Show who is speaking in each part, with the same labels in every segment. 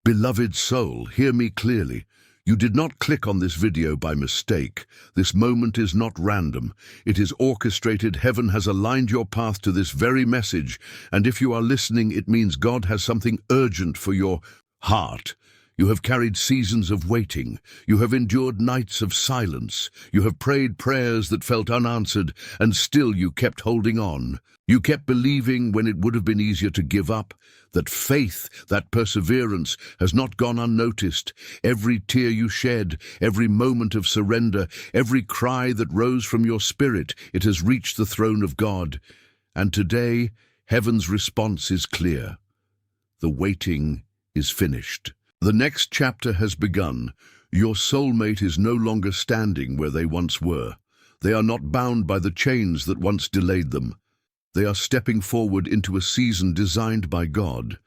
Speaker 1: Beloved soul, hear me clearly. You did not click on this video by mistake. This moment is not random. It is orchestrated. Heaven has aligned your path to this very message. And if you are listening, it means God has something urgent for your heart. You have carried seasons of waiting. You have endured nights of silence. You have prayed prayers that felt unanswered, and still you kept holding on. You kept believing when it would have been easier to give up. That faith, that perseverance, has not gone unnoticed. Every tear you shed, every moment of surrender, every cry that rose from your spirit, it has reached the throne of God. And today, heaven's response is clear. The waiting is finished. The next chapter has begun. Your soulmate is no longer standing where they once were. They are not bound by the chains that once delayed them. They are stepping forward into a season designed by God.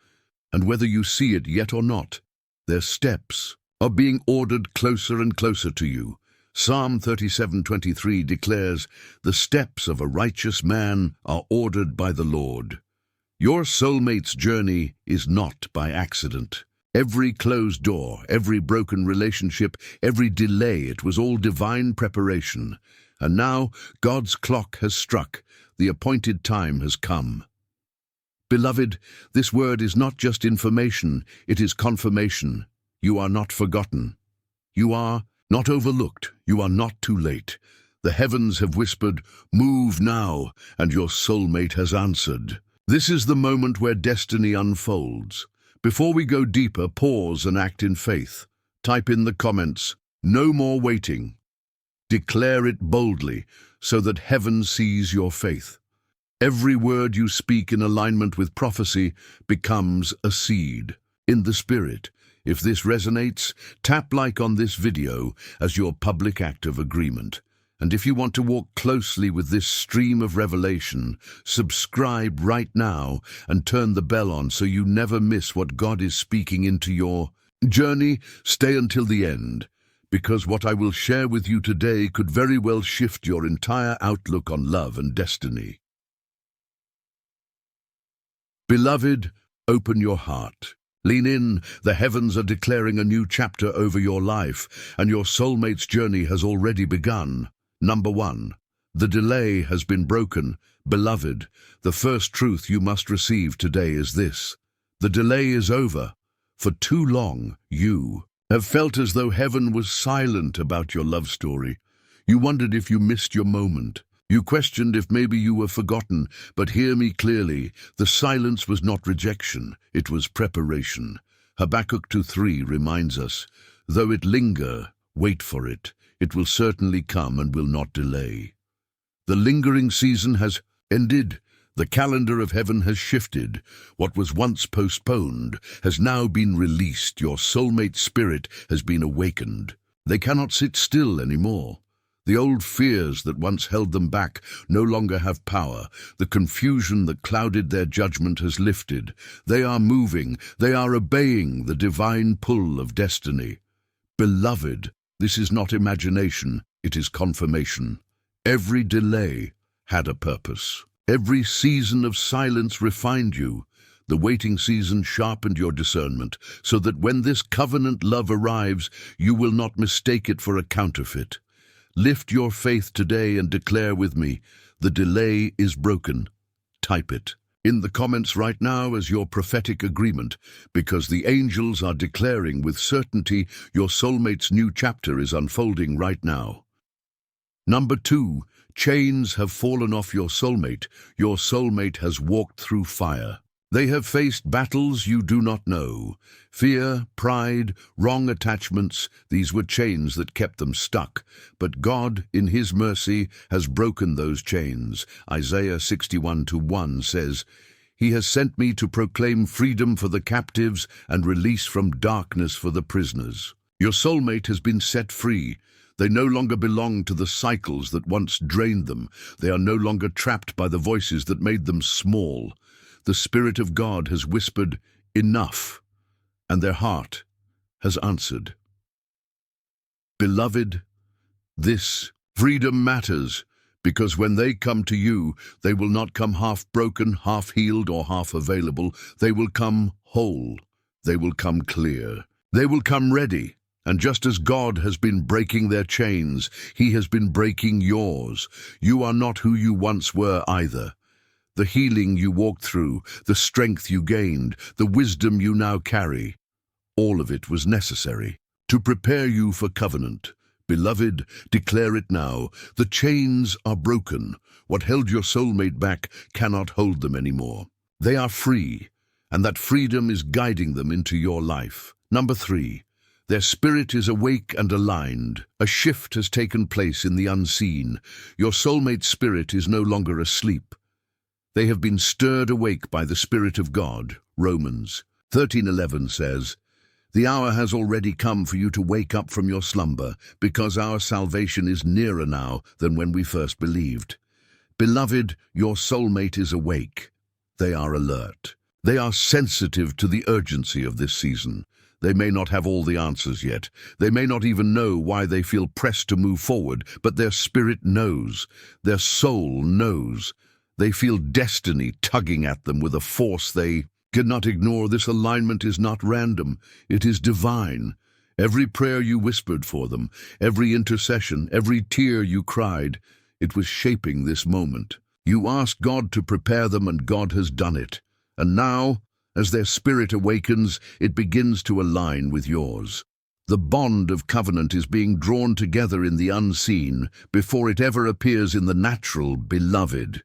Speaker 1: And whether you see it yet or not, their steps are being ordered closer and closer to you. Psalm 37:23 declares, "The steps of a righteous man are ordered by the Lord." Your soulmate's journey is not by accident. Every closed door, every broken relationship, every delay, it was all divine preparation. And now God's clock has struck. The appointed time has come. Beloved, this word is not just information, it is confirmation. You are not forgotten. You are not overlooked. You are not too late. The heavens have whispered, "Move now," and your soulmate has answered. This is the moment where destiny unfolds. Before we go deeper, pause and act in faith. Type in the comments, "No more waiting." Declare it boldly so that heaven sees your faith. Every word you speak in alignment with prophecy becomes a seed in the spirit. If this resonates, tap like on this video as your public act of agreement. And if you want to walk closely with this stream of revelation, subscribe right now and turn the bell on so you never miss what God is speaking into your journey. Stay until the end, because what I will share with you today could very well shift your entire outlook on love and destiny. Beloved, open your heart. Lean in. The heavens are declaring a new chapter over your life, and your soulmate's journey has already begun. Number 1. The delay has been broken. Beloved, the first truth you must receive today is this. The delay is over. For too long, you have felt as though heaven was silent about your love story. You wondered if you missed your moment. You questioned if maybe you were forgotten. But hear me clearly. The silence was not rejection. It was preparation. Habakkuk 2:3 reminds us, "Though it linger, wait for it. It will certainly come and will not delay." The lingering season has ended. The calendar of heaven has shifted. What was once postponed has now been released. Your soulmate spirit has been awakened. They cannot sit still anymore. The old fears that once held them back no longer have power. The confusion that clouded their judgment has lifted. They are moving. They are obeying the divine pull of destiny. Beloved, this is not imagination, it is confirmation. Every delay had a purpose. Every season of silence refined you. The waiting season sharpened your discernment, so that when this covenant love arrives, you will not mistake it for a counterfeit. Lift your faith today and declare with me, the delay is broken. Type it in the comments right now as your prophetic agreement, because the angels are declaring with certainty your soulmate's new chapter is unfolding right now. Number 2, chains have fallen off your soulmate. Your soulmate has walked through fire. They have faced battles you do not know. Fear, pride, wrong attachments, these were chains that kept them stuck. But God, in His mercy, has broken those chains. Isaiah 61:1 says, "He has sent me to proclaim freedom for the captives and release from darkness for the prisoners." Your soulmate has been set free. They no longer belong to the cycles that once drained them. They are no longer trapped by the voices that made them small. The Spirit of God has whispered, "Enough," and their heart has answered. Beloved, this freedom matters, because when they come to you, they will not come half broken, half healed, or half available. They will come whole. They will come clear. They will come ready. And just as God has been breaking their chains, He has been breaking yours. You are not who you once were either. The healing you walked through, the strength you gained, the wisdom you now carry, all of it was necessary to prepare you for covenant. Beloved, declare it now. The chains are broken. What held your soulmate back cannot hold them anymore. They are free, and that freedom is guiding them into your life. Number 3. Their spirit is awake and aligned. A shift has taken place in the unseen. Your soulmate's spirit is no longer asleep. They have been stirred awake by the Spirit of God. Romans 13:11 says, "The hour has already come for you to wake up from your slumber, because our salvation is nearer now than when we first believed." Beloved, your soulmate is awake. They are alert. They are sensitive to the urgency of this season. They may not have all the answers yet. They may not even know why they feel pressed to move forward, but their spirit knows. Their soul knows. They feel destiny tugging at them with a force they cannot ignore. This alignment is not random. It is divine. Every prayer you whispered for them, every intercession, every tear you cried, it was shaping this moment. You asked God to prepare them, and God has done it. And now, as their spirit awakens, it begins to align with yours. The bond of covenant is being drawn together in the unseen before it ever appears in the natural. Beloved,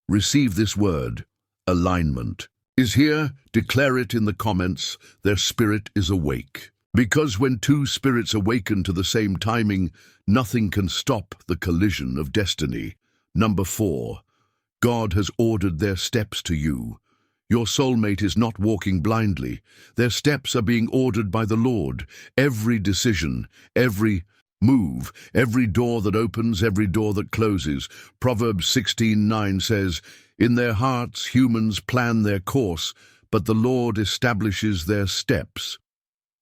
Speaker 1: receive this word. Alignment is here. Declare it in the comments. Their spirit is awake. Because when two spirits awaken to the same timing, nothing can stop the collision of destiny. Number 4. God has ordered their steps to you. Your soulmate is not walking blindly. Their steps are being ordered by the Lord. Every decision, every move, every door that opens, every door that closes. Proverbs 16:9 says, "In their hearts humans plan their course, but the Lord establishes their steps."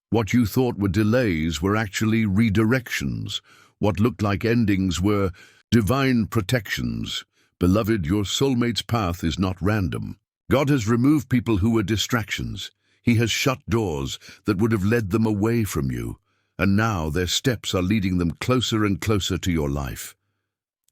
Speaker 1: What you thought were delays were actually redirections. What looked like endings were divine protections. Beloved, your soulmate's path is not random. God has removed people who were distractions. He has shut doors that would have led them away from you. And now their steps are leading them closer and closer to your life.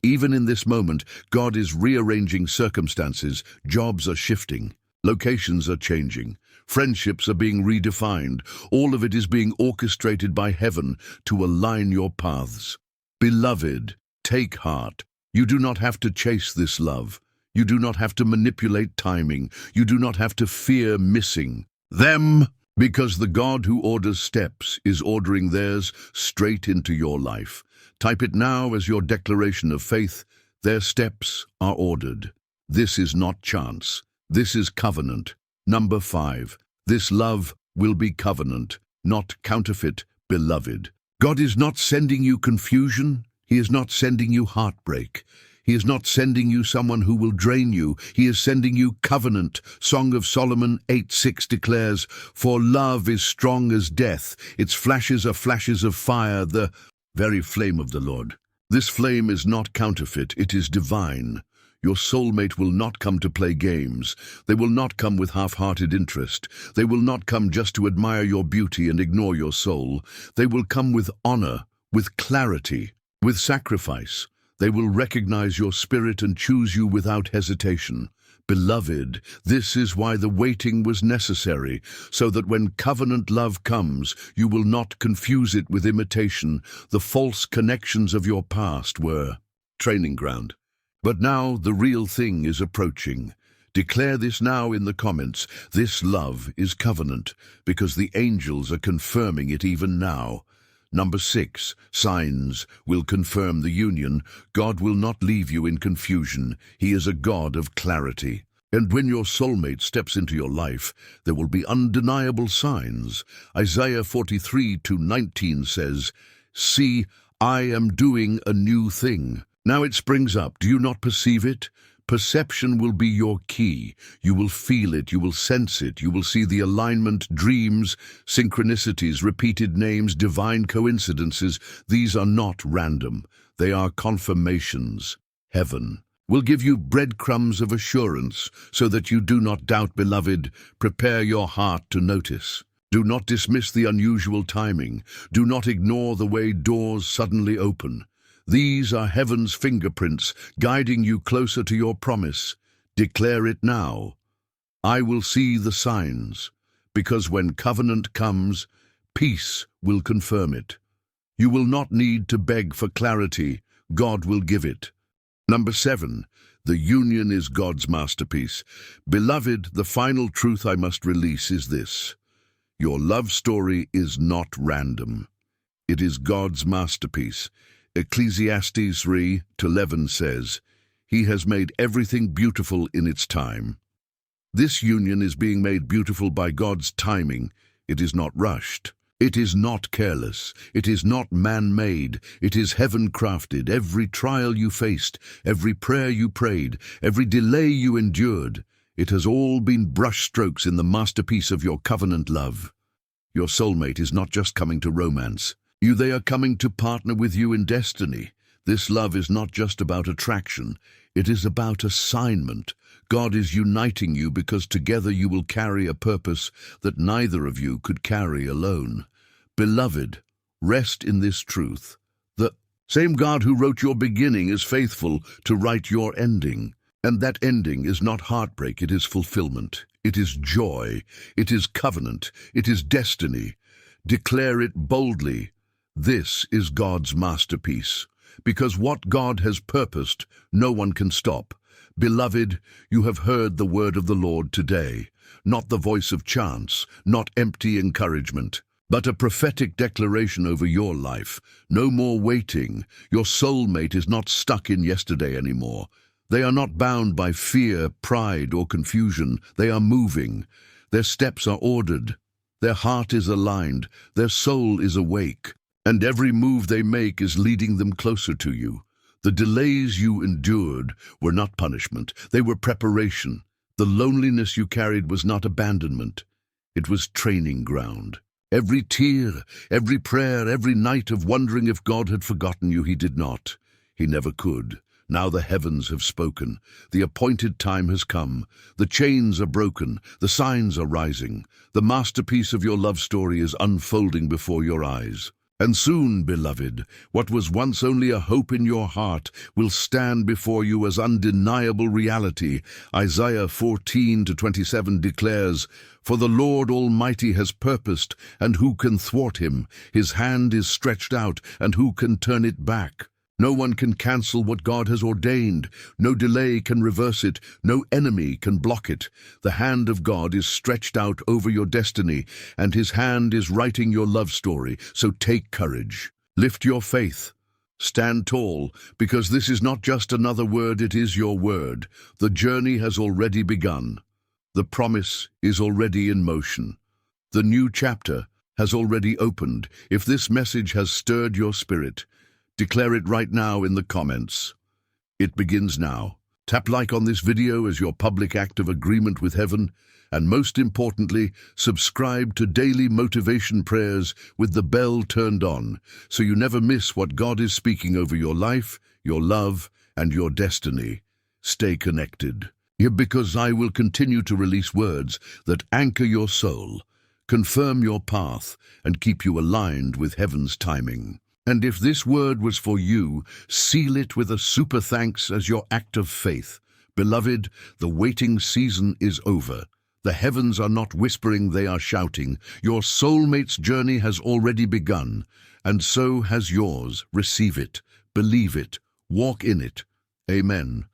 Speaker 1: Even in this moment, God is rearranging circumstances. Jobs are shifting. Locations are changing. Friendships are being redefined. All of it is being orchestrated by heaven to align your paths. Beloved, take heart. You do not have to chase this love. You do not have to manipulate timing. You do not have to fear missing them, because the God who orders steps is ordering theirs straight into your life. Type it now as your declaration of faith. Their steps are ordered. This is not chance. This is covenant. Number 5. This love will be covenant, not counterfeit. Beloved, God is not sending you confusion. He is not sending you heartbreak. He is not sending you someone who will drain you. He is sending you covenant. Song of Solomon 8:6 declares, "For love is strong as death. Its flashes are flashes of fire, the very flame of the Lord." This flame is not counterfeit. It is divine. Your soulmate will not come to play games. They will not come with half-hearted interest. They will not come just to admire your beauty and ignore your soul. They will come with honor, with clarity, with sacrifice. They will recognize your spirit and choose you without hesitation. Beloved, this is why the waiting was necessary, so that when covenant love comes, you will not confuse it with imitation. The false connections of your past were training ground. But now the real thing is approaching. Declare this now in the comments. This love is covenant, because the angels are confirming it even now. Number 6, signs will confirm the union. God will not leave you in confusion. He is a God of clarity. And when your soulmate steps into your life, there will be undeniable signs. Isaiah 43:19 says, "See, I am doing a new thing. Now it springs up. Do you not perceive it?" Perception will be your key. You will feel it, you will sense it, you will see the alignment, dreams, synchronicities, repeated names, divine coincidences. These are not random. They are confirmations. Heaven will give you breadcrumbs of assurance so that you do not doubt. Beloved, prepare your heart to notice. Do not dismiss the unusual timing. Do not ignore the way doors suddenly open. These are heaven's fingerprints guiding you closer to your promise. Declare it now. I will see the signs, because when covenant comes, peace will confirm it. You will not need to beg for clarity. God will give it. Number 7. The union is God's masterpiece. Beloved, the final truth I must release is this. Your love story is not random. It is God's masterpiece. Ecclesiastes 3:11 says, He has made everything beautiful in its time. This union is being made beautiful by God's timing. It is not rushed. It is not careless. It is not man-made. It is heaven-crafted. Every trial you faced, every prayer you prayed, every delay you endured, it has all been brushstrokes in the masterpiece of your covenant love. Your soulmate is not just coming to romance. They are coming to partner with you in destiny. This love is not just about attraction. It is about assignment. God is uniting you because together you will carry a purpose that neither of you could carry alone. Beloved, rest in this truth. The same God who wrote your beginning is faithful to write your ending. And that ending is not heartbreak, it is fulfillment. It is joy. It is covenant. It is destiny. Declare it boldly. This is God's masterpiece. Because what God has purposed, no one can stop. Beloved, you have heard the word of the Lord today. Not the voice of chance, not empty encouragement, but a prophetic declaration over your life. No more waiting. Your soulmate is not stuck in yesterday anymore. They are not bound by fear, pride, or confusion. They are moving. Their steps are ordered. Their heart is aligned. Their soul is awake. And every move they make is leading them closer to you. The delays you endured were not punishment. They were preparation. The loneliness you carried was not abandonment. It was training ground. Every tear, every prayer, every night of wondering if God had forgotten you, He did not. He never could. Now the heavens have spoken. The appointed time has come. The chains are broken. The signs are rising. The masterpiece of your love story is unfolding before your eyes. And soon, beloved, what was once only a hope in your heart will stand before you as undeniable reality. Isaiah 14:27 declares, For the Lord Almighty has purposed, and who can thwart him? His hand is stretched out, and who can turn it back? No one can cancel what God has ordained. No delay can reverse it. No enemy can block it. The hand of God is stretched out over your destiny, and His hand is writing your love story. So take courage. Lift your faith. Stand tall, because this is not just another word, it is your word. The journey has already begun. The promise is already in motion. The new chapter has already opened. If this message has stirred your spirit, declare it right now in the comments. It begins now. Tap like on this video as your public act of agreement with heaven, and most importantly, subscribe to daily motivation prayers with the bell turned on, so you never miss what God is speaking over your life, your love, and your destiny. Stay connected, because I will continue to release words that anchor your soul, confirm your path, and keep you aligned with heaven's timing. And if this word was for you, seal it with a super thanks as your act of faith. Beloved, the waiting season is over. The heavens are not whispering, they are shouting. Your soulmate's journey has already begun, and so has yours. Receive it, believe it, walk in it. Amen.